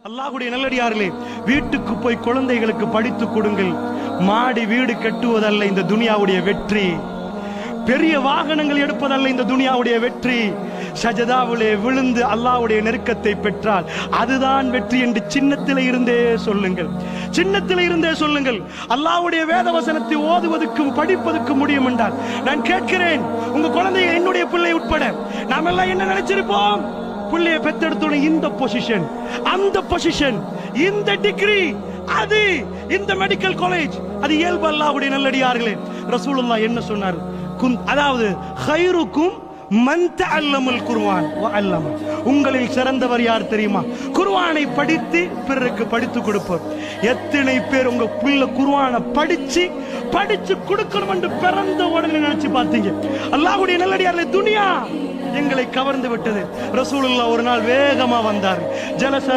அல்லாஹ்வுடைய நல்லடியார்களே, வீட்டுக்கு போய் குழந்தைகளுக்கு படித்து கொடுங்கள். மாடி வீடு கட்டுவதல்ல இந்த துனியாவுடைய வெற்றி, பெரிய வாகனங்கள் எடுப்பதல்ல இந்த துனியாவுடைய வெற்றி. சஜதாவிலே விழுந்து அல்லாஹ்வுடைய நெருக்கத்தை பெற்றால் அதுதான் வெற்றி என்று சின்னத்திலே இருந்தே சொல்லுங்கள், சின்னத்திலே இருந்தே சொல்லுங்கள். அல்லாஹ்வுடைய வேத வசனத்தை ஓதுவதற்கும் படிப்பதற்கும் முடியும் என்றால் நான் கேட்கிறேன், உங்க குழந்தைய என்னுடைய பிள்ளை உட்பட நாம் எல்லாம் என்ன நினைச்சிருப்போம்? பிள்ளைய பெத்தெடுத்தோட இந்த பொசிஷன், அந்த பொசிஷன், இந்த டிகிரி, அது இந்த மெடிக்கல் காலேஜ், அது இயல்பு. அல்லாஹ்வுடைய நல்லடியார்களே, ரசூலுல்லாஹ் என்ன சொன்னார்? அதாவது ஹைருக்கும் மன் தஅல்லமல் குர்ஆன் வ அல்லம, உங்களில் சிறந்தவர் யார் தெரியுமா? குர்ஆனை படித்து பிறருக்கு படித்து கொடுப்பவர். எத்தனை பேர் உங்க பிள்ளை குர்ஆனை படிச்சு கொடுக்கணும் என்று பிறந்த உடனே நினைச்சு பார்த்தீங்க? அல்லாஹ்வுடைய நல்லடியார்களே, துனியா எங்களை கவர்ந்து விட்டது. ரசூலுல்லாஹ் ஒரு நாள் வேகமா வந்தார். ஜலச